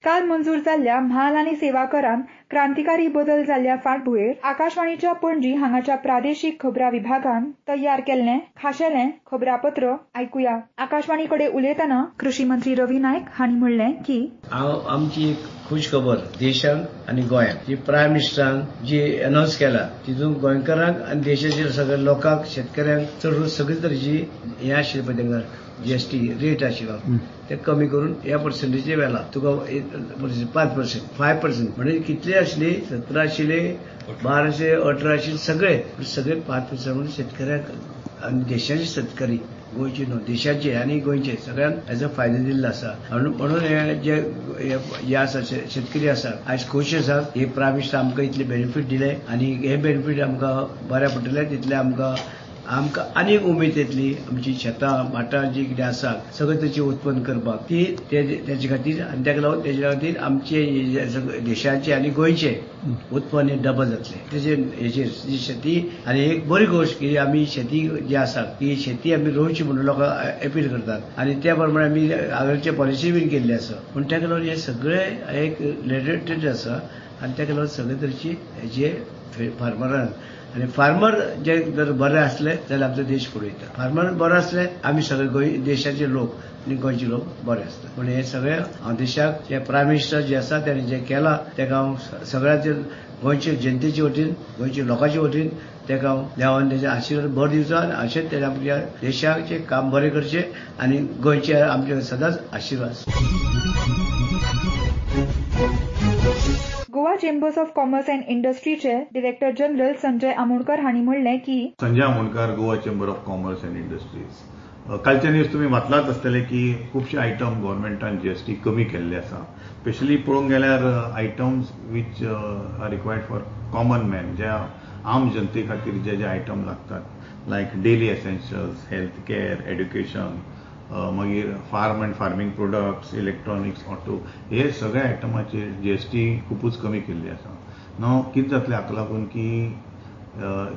काल मंजूर जाल्ल्या म्हाल आनी सेवा करांत क्रांतिकारी बदल जाल्ल्या फाटभुंयेर आकाशवाणीच्या पणजी हांगाच्या प्रादेशीक खबरां विभागान तयार केल्लें खाशेलें खबरापत्र आयकुया. आकाशवाणी कडेन उलयतना कृषी मंत्री रवी नायक हांणी म्हणलें की आमची एक खुश खबर देशांत आनी गोंयांत जी प्रायम मिनिस्टरान जी अनाउन्स केला तितूंत गोंयकारांक आनी देशाच्या सगळ्या लोकांक शेतकऱ्यांक चड सगळे तरेची हें आशिल्लें पळय तेंका जीएसटी रेट आशिल्लो ते कमी करून ह्या पर्संटेजीचेर व्हेला. तुका 5%, 5% म्हणजे कितले आशिल्ले 17 आशिल्ले 12 आशिल्ले 18 आशिल्ले सगळे 5% म्हणून शेतकऱ्यांक आनी देशाचे शेतकरी गोंयचे न्हू देशाचे आनी गोंयचे सगळ्यांक हेजो फायदो दिल्लो आसा. म्हणून हे जे आसा शेतकरी आसा आयज खूश आसात. हे प्रायम मिनिस्टर आमकां इतले बेनिफीट दिले आनी हे बेनिफीट आमकां बऱ्या पडटले तितले आमकां आनीक उमेद येतली. आमची शेतां भाटां जी कितें आसा सगळे तेची उत्पन्न करपाक ती तेजे खातीर आनी तेका लागून तेज्या खातीर आमचे देशाचे आनी गोंयचे उत्पन्न हे डबल जातले. तेजे हेचेर शेती आनी एक बरी गोश्ट की आमी शेती जी आसा ती शेती आमी रोवची म्हणून लोकांक अपील करतात आनी त्या प्रमाणे आमी आगळचे पॉलिसी बीन केल्ली आसा. पूण तेका लागून हे सगळे एक रिलेटेड आसा आनी तेका लागून सगळे तरेची हेजे फार्मरान आनी फार्मर जे जर बरे असले जाल्यार आमचो देश फुडें वयता. फार्मर बरो असले आमी सगळे देशाचे लोक आनी गोंयचे लोक बरे आसता. पूण हे सगळे हांव देशाक जे प्रायम मिनिस्टर जे आसा ताणें जे केला तेका हांव सगळ्याचे गोंयचे जनतेचे वतीन गोंयच्या लोकांचे वतीन तेका हांव देवान तेजे आशिर्वाद भर दिवचो आनी अशेंच तेणे आमच्या देशाचे काम बरें करचें आनी गोंयचे आमचे सदांच आशिर्वाद. Goa chambers of commerce and इंडस्ट्रीचे डायरेक्टर जनरल संजय आमोणकर हांणी म्हणलें की Sanjay Amonkar Goa chamber of commerce and industries. कालच्या न्यूज तुम्ही वाचलाच आसतले की खुबशे आयटम गव्हर्नमेंटान जीएसटी कमी केल्ले आसा. स्पेशली पळोवंक गेल्यार items which are required for common man ज्या आम जनते खातीर जे आयटम लागतात like daily essentials health care education मागीर farm and farming products electronics auto हे सगळ्या आयटमाचेर जीएसटी खूपच कमी केल्ली आसा. न्हू कितें जातलें हाका लागून की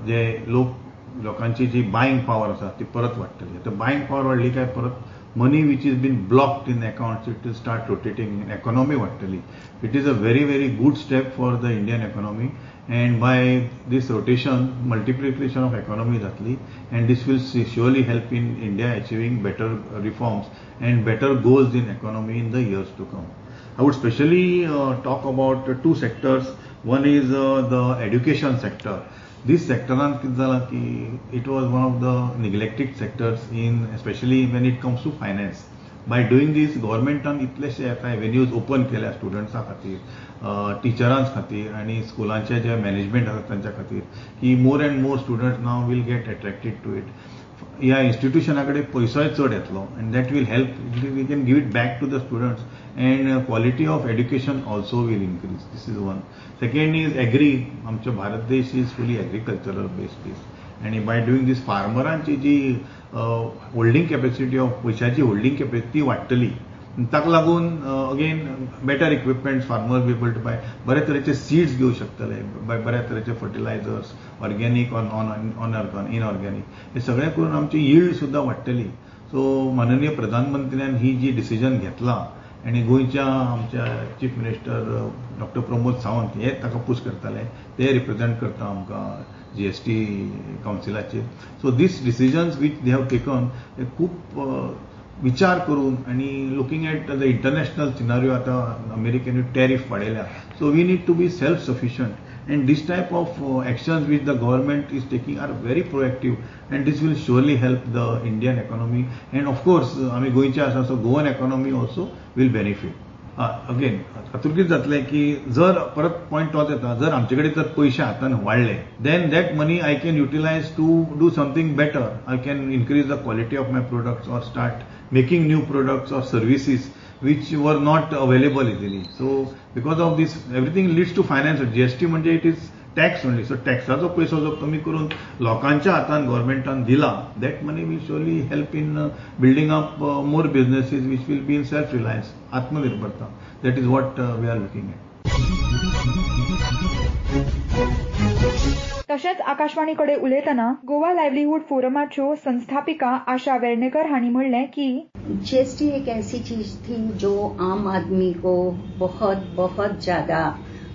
जे लोकांची जी बायिंग पॉवर आसा ती परत वाडटली. तर बायिंग पॉवर वाडली काय परत money which is been blocked in accounts it will start rotating in economy वाडटली. It is a very very good step for the Indian economy and by this rotation multiplication of economy जातली and this will surely help in India achieving better reforms and better goals in economy in the years to come. I would specially talk about two sectors. One is the education sector. This sector it was one of the neglected sectors in especially when it comes to finance. By doing this governmentan इतलेशे avenues open केल्या स्टुडंट्सां खातीर टिचरांस खातीर आनी स्कुलांचे जे management आसा तांच्या खातीर की more and more students now will get attracted to it. ह्या इन्स्टिट्युशना कडेन पयसोय चड येतलो and that will help we can give it back to the students and quality of education also will increase. This is one. Second is agri. आमचो भारत देश is fully agricultural based देश आनी बाय डुईंग दीस फार्मरांची जी holding capacity of पयशाची holding capacity वाडटली. ताका लागून again better equipments farmer be able to buy बऱ्या तरेचे सीड्स घेवंक शकतले बऱ्या तरेचे फर्टिलायझर्स ऑर्गॅनिक इनऑर्गॅनिक हे सगळें करून आमची यील्ड सुद्दां वाडटली. सो माननीय प्रधानमंत्र्यान ही जी डिसिजन घेतला आनी गोंयच्या आमच्या chief minister doctor Pramod Sawant हे ताका पुश करताले ते रिप्रेझेंट करता आमकां जीएसटी कावन्सिलाचेर. So this decisions which they have taken हे खूब विचार करून आनी looking at the international scenario आतां अमेरिकेन टॅरिफ वाडयल्या. So we need to be self sufficient and this type of actions which the government is taking are very proactive and this will surely help the Indian economy and of course आमी गोंयचे आसा so Goan economy also will benefit. Again हातूंत कितें जातलें की जर परत point तोच येता जर आमचे कडेन जर पयशे हातान वाडले then that money I can utilize to do something better. I can increase the quality of my products or start making new products or services which were not available easily. So because of this everything leads to finance. GST म्हणजे it is tax only. So टॅक्साचो पैसो जो कमी करून लोकांच्या हातान गव्हर्नमेंटान दिला that money will surely help in building up more businesses which will be in self reliance आत्मनिर्भरता. That is what we are looking at. तशेंच आकाशवाणी कडेन उलयतना गोवा लायव्हलीहूड फोरमाच्यो संस्थापिका आशा वेर्णेकर हांणी म्हणलें की जीएसटी एक ऐसी चीज थी जो आम आदमी को बहुत बहुत ज्यादा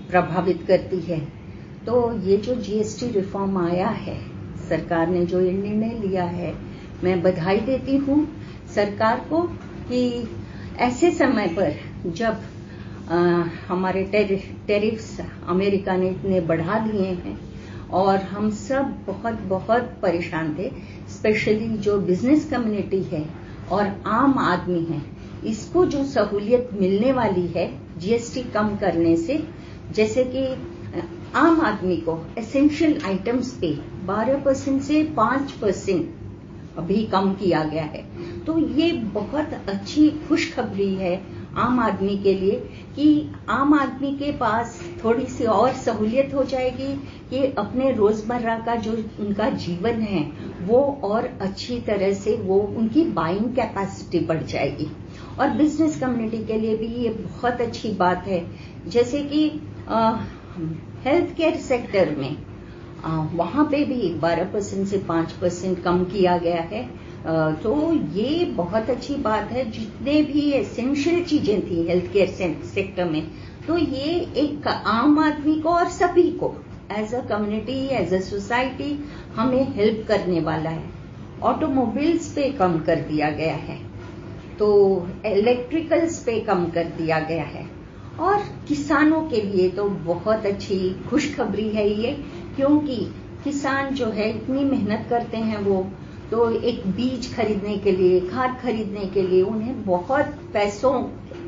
प्रभावित करती है। तो ये जो जीएसटी रिफॉर्म आया है, सरकार ने जो ये निर्णय लिया है, मैं बधाई देती हूँ सरकार को कि ऐसे समय पर जब हमारे टैरिफ्स अमेरिका ने इतने बढ़ा दिए हैं और हम सब बहुत बहुत परेशान थे, स्पेशली जो बिजनेस कम्युनिटी है और आम आदमी है, इसको जो सहूलियत मिलने वाली है जीएसटी कम करने से, जैसे कि आम आदमी को एसेंशियल आइटम्स पे 12% से 5% अभी कम किया गया है। तो ये बहुत अच्छी खुशखबरी है आम आदमी के लिए कि आम आदमी के पास थोड़ी सी और सहूलियत हो जाएगी कि अपने रोजमर्रा का जो उनका जीवन है वो और अच्छी तरह से वो उनकी बाइंग कैपेसिटी बढ़ जाएगी। और बिजनेस कम्युनिटी के लिए भी ये बहुत अच्छी बात है, जैसे कि हेल्थ केयर सेक्टर में वहां पे भी 12% से 5% कम किया गया है। तो ये बहुत अच्छी बात है। जितने भी एसेंशियल चीजें थी हेल्थ केयर सेक्टर में, तो ये एक आम आदमी को और सभी को as a community, as a society हमें हेल्प करने वाला है। ऑटोमोबाइल्स पे कम कर दिया गया है, तो इलेक्ट्रिकल्स पे कम कर दिया गया है। और किसानों के लिए तो बहुत अच्छी खुशखबरी है ये, क्योंकि किसान जो है इतनी मेहनत करते हैं, वो तो एक बीज खरीदने के लिए, खाद खरीदने के लिए उन्हें बहुत पैसों,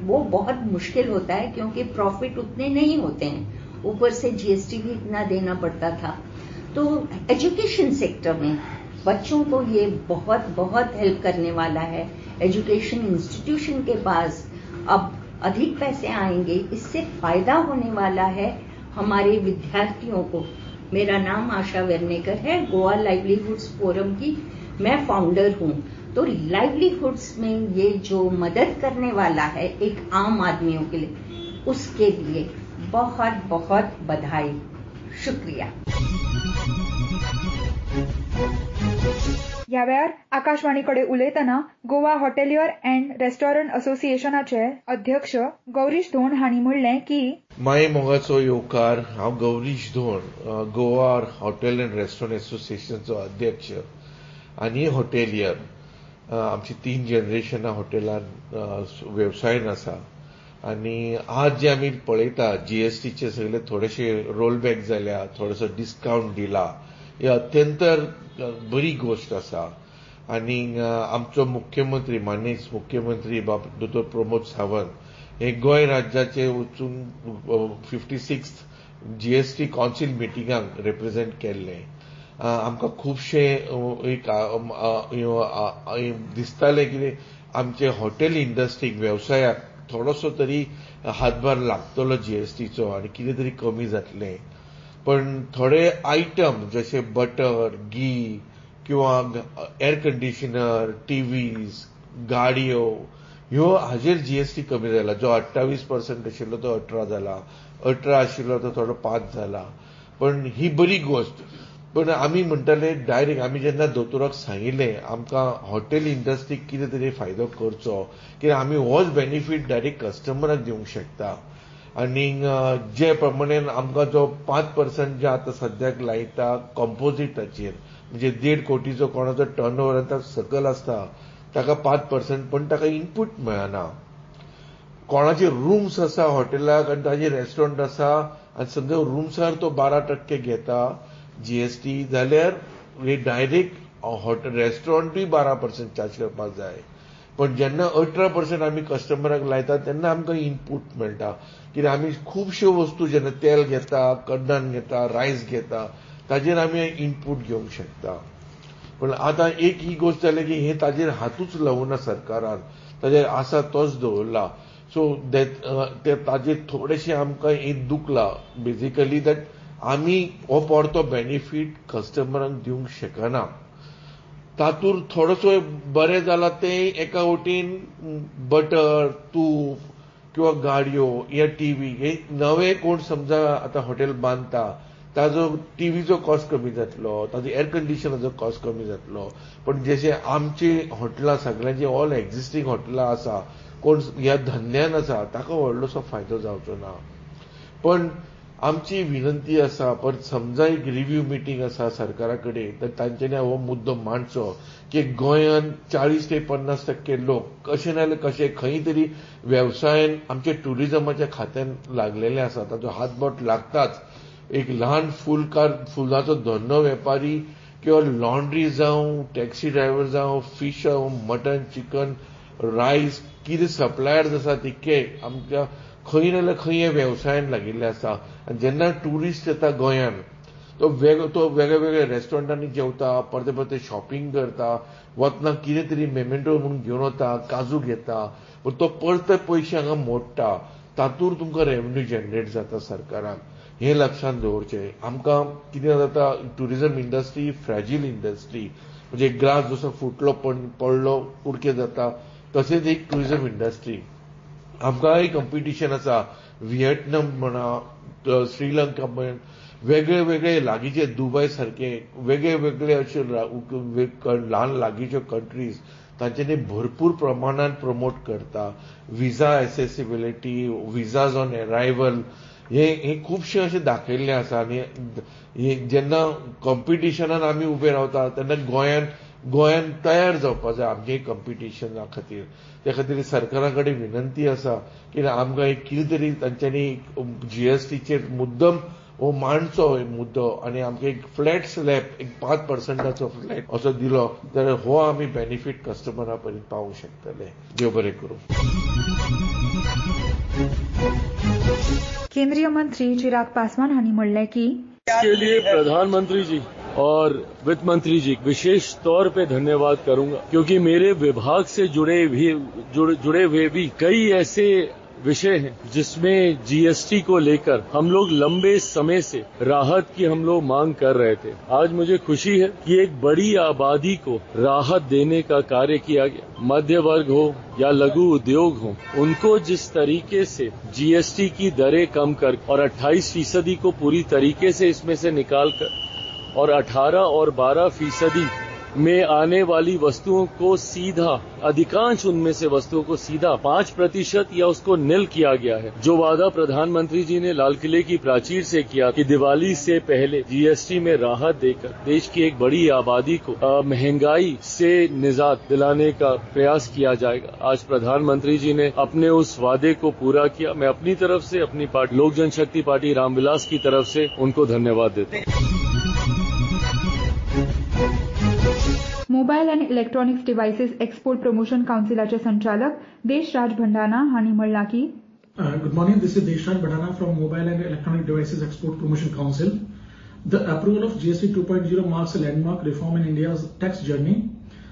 वो बहुत मुश्किल होता है क्योंकि प्रॉफिट उतने नहीं होते हैं, ऊपर से जीएसटी भी इतना देना पड़ता था। तो एजुकेशन सेक्टर में बच्चों को ये बहुत बहुत हेल्प करने वाला है। एजुकेशन इंस्टीट्यूशन के पास अब अधिक पैसे आएंगे, इससे फायदा होने वाला है हमारे विद्यार्थियों को। मेरा नाम आशा वेर्नेकर है, गोवा लाइवलीहुड्स फोरम की मैं फाउंडर हूं। तो लाइवलीहुड्स में ये जो मदद करने वाला है एक आम आदमियों के लिए, उसके लिए बहुत बहुत बधाई, शुक्रिया। ह्या वेळार आकाशवाणीकडे उलयतना गोवा हॉटेलियर अँड रेस्टॉरंट असोसिएशनाचे अध्यक्ष गौरीश धोंड हांणी म्हणलें की माये मोगाचो येवकार, हांव गौरीश धोंड, गोवा हॉटेल अँड रेस्टॉरंट असोसिएशनचो अध्यक्ष आनी हॉटेलियर. आमची 3 जनरेशनां हॉटेलांत वेवसायान आसा. आनी आज जे आमी पळयता जीएसटीचे सगळे थोडेशे रोलबॅक जाल्या, थोडोसो डिस्कावंट दिला, ही अत्यंत बरी गोष्ट आसा. आनी आमचो मुख्यमंत्री, माननीय मुख्यमंत्री दोतोर प्रमोद सावंत हे गोंय राज्याचे वचून 56th जीएसटी कावन्सील मिटिंगाक रिप्रेझेंट केल्ले. आमकां खुबशे दिसतालें की आमचे हॉटेल इंडस्ट्रीक, वेवसायाक थोडोसो तरी हातभार लागतलो जीएसटीचो आनी कितें तरी कमी जातलें. पण थोडे आयटम जशे बटर, घी किंवा एअर कंडिशनर, टीव्हीज, गाडयो, ह्यो हाजेर जीएसटी कमी जाला. जो 28% आशिल्लो तो 18 जाला, 18 आशिल्लो तो थोडो 5 जाला. पण ही बरी गोष्ट. पण आमी म्हणटाले डायरेक्ट, आमी जेन्ना दोतोराक सांगिल्लें आमकां हॉटेल इंडस्ट्रीक कितें तरी फायदो करचो, कित्याक आमी होच बेनिफीट डायरेक्ट कस्टमराक दिवंक शकता. आनी जे प्रमाणे आमकां जो 5% जे आतां सद्याक लायता कॉम्पोजिटाचेर, म्हणजे 1.5 कोटीचो कोणाचो टर्नओव्हर आतां सकल आसता ताका 5%, पण ताका इनपूट मेळना. कोणाचे रूम्स आसा हॉटेलाक आनी ताजे रेस्टॉरंट आसा आनी समजा रूम्सार तो 12% घेता जीएसटी, जाल्यार डायरेक्ट रेस्टॉरंटूय 12% चार्ज करपाक जाय. पण जेन्ना 18% आमी कस्टमराक लायता तेन्ना आमकां इनपूट मेळटा. कित्याक आमी खुबश्यो वस्तू जेन्ना तेल घेता, कड्डण घेता, रायस घेता, ताजेर आमी इनपूट घेवंक शकता. पण आतां एक ही गोष्ट जाली की हे ताजेर हातूच लावना सरकारान, ताजेर आसा तोच दवरला. सो ताजेर थोडेशें आमकां एक दुखला बेजिकली, दॅट आमी हो परतो बेनिफीट कस्टमरांक दिवंक शकना. तातूंत थोडोसो बरें जाला तें एका वटेन बटर, तूप किंवा गाडयो या टीव्ही, हे नवे कोण समजा आतां हॉटेल बांदता ताजो टीव्हीचो कॉस्ट कमी जातलो, ताजो एअर कंडिशनाचो कॉस्ट कमी जातलो. पण जशे आमची हॉटेलां सगळ्यांची ऑल एक्झिस्टिंग हॉटेलां आसा, कोण ह्या धंद्यान आसा ताका व्हडलोसो फायदो जावचो ना. पण आमची विनंती आसा, पण समजा एक रिव्ह्यू मिटींग आसा सरकारा कडेन, तर तांच्यांनी हो मुद्दो मांडचो की गोंयांत 40 ते 50% लोक कशे नाल्यार कशे खंय तरी वेवसायान आमच्या टुरिझमाच्या खात्यान लागलेले आसा, ताचो हातबोट लागताच. एक ल्हान फुलाचो धंदो वेपारी किंवा लॉन्ड्री जावं, टॅक्सी ड्रायव्हर जावं, फिश जावं, मटन, चिकन, रायस कितें सप्लायर्स आसा तितके आमच्या खंय नाल्यार खंय हे वेवसायान लागिल्ले आसा. आनी जेन्ना ट्युरिस्ट येता गोंयांत तो वेगळ्या वेगळ्या रेस्टॉरंटांनी जेवता, परते परते शॉपिंग करता, वतना कितें तरी मेमेंटो म्हणून घेवन वता, काजू घेता, पण तो परते पयशे हांगा मोडटा. तातूंत तुमकां रेव्हेन्यू जनरेट जाता सरकाराक. हें लक्षांत दवरचें. आमकां कितें जाता, ट्युरिझम इंडस्ट्री फ्रॅजील इंडस्ट्री, म्हणजे ग्रास जसो फुटलो पडलो उडके जाता, तशेंच एक ट्युरिझम इंडस्ट्री. आमकांय कॉम्पिटिशन आसा. व्हिएटनाम म्हणा, श्रीलंका म्हण, वेगळे वेगळे लागींचे दुबय सारखे वेगळे वेगळे अशे ल्हान लागींच्यो कंट्रीज तांच्यांनी भरपूर प्रमाणात प्रमोट करता. विजा एसेसिबिलिटी, विजाज ऑन अरायवल, हे खुबशे अशें दाखयल्लें आसा. आनी जेन्ना कॉम्पिटिशनान आमी उबे रावता तेन्ना गोंयांत तयार जावपाक जाय आमचे कॉम्पिटिशना खातीर. त्या खातीर सरकारा कडेन विनंती आसा की आमकां एक कितें तरी तांच्यांनी जीएसटीचेर मुद्दम हो मांडचो मुद्दो, आनी आमकां एक फ्लॅट स्लॅब, एक 5% फ्लॅट असो दिलो जाल्यार हो आमी बेनिफीट कस्टमरा पर्यंत पावूंक शकतले. देव बरें करूं. केंद्रीय मंत्री चिराग पासवान हांणी म्हणलें की इसके लिए प्रधानमंत्री जी और वित्त मंत्री जी विशेष तौर पे धन्यवाद करूंगा, क्योंकि मेरे विभाग से जुड़े हुए भी कई ऐसे विषय हैं जिसमें जीएसटी को लेकर हम लोग लंबे समय से राहत की हम लोग मांग कर रहे थे. आज मुझे खुशी है कि एक बड़ी आबादी को राहत देने का कार्य किया गया. मध्य वर्ग हो या लघु उद्योग हो, उनको जिस तरीके से जीएसटी की दरें कम कर और 28% को पूरी तरीके से इसमें से निकाल कर और 18 और 12% में आने वाली वस्तुओं को सीधा, अधिकांश उनमें से वस्तुओं को सीधा 5% या उसको निल किया गया है. जो वादा प्रधानमंत्री जी ने लाल किले की प्राचीर से किया कि दिवाली से पहले जीएसटी में राहत देकर देश की एक बड़ी आबादी को महंगाई से निजात दिलाने का प्रयास किया जाएगा, आज प्रधानमंत्री जी ने अपने उस वादे को पूरा किया. मैं अपनी तरफ से, अपनी पार्टी लोक जनशक्ति पार्टी रामविलास की तरफ से उनको धन्यवाद देता हूं. Mobile and electronics devices export promotion काउन्सिलाचे संचालक देशराज भंडाना हांणी म्हणला की Good morning, this is Deshraj Bhadana from Mobile and Electronic Devices Export Promotion Council. The approval of GST 2.0 marks a landmark reform in India's tax journey.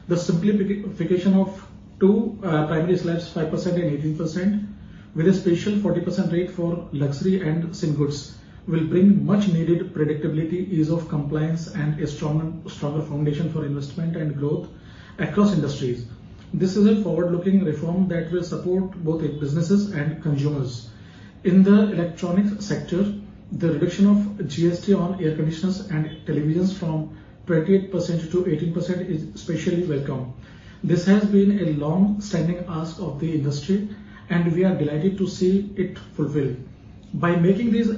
The simplification of two primary slabs, 5% and 18%, with a special 40% rate for luxury and sin goods, will bring much needed predictability, ease of compliance, and a stronger foundation for investment and growth across industries. This is a forward-looking reform that will support both businesses and consumers. In the electronics sector, the reduction of GST on air conditioners and televisions from 28% to 18% is especially welcome. This has been a long-standing ask of the industry, and we are delighted to see it fulfilled. By making these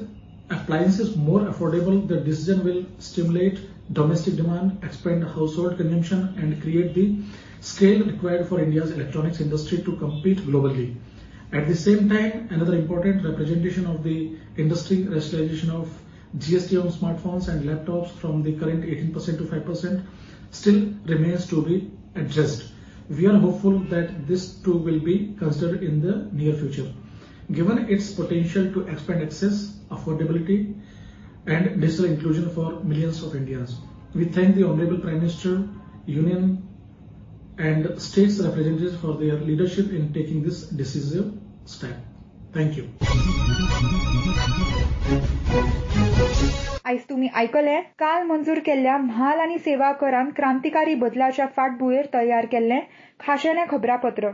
appliances more affordable, the decision will stimulate domestic demand, expand household consumption, and create the scale required for India's electronics industry to compete globally. At the same time, another important representation of the industry, rationalization of GST on smartphones and laptops from the current 18% to 5% still remains to be addressed. We are hopeful that this too will be considered in the near future, given its potential to expand access, affordability, and digital inclusion for millions of Indians. We thank the Honorable Prime Minister, Union and States representatives for their leadership in taking this decisive step. Thank you. आयज तुम्ही आयकले काल मंजूर केल्ल्या म्हाल आनी सेवा करान क्रांतिकारी बदलाच्या फाटभुंयेर तयार केल्लें खाशेलें खबरापत्र.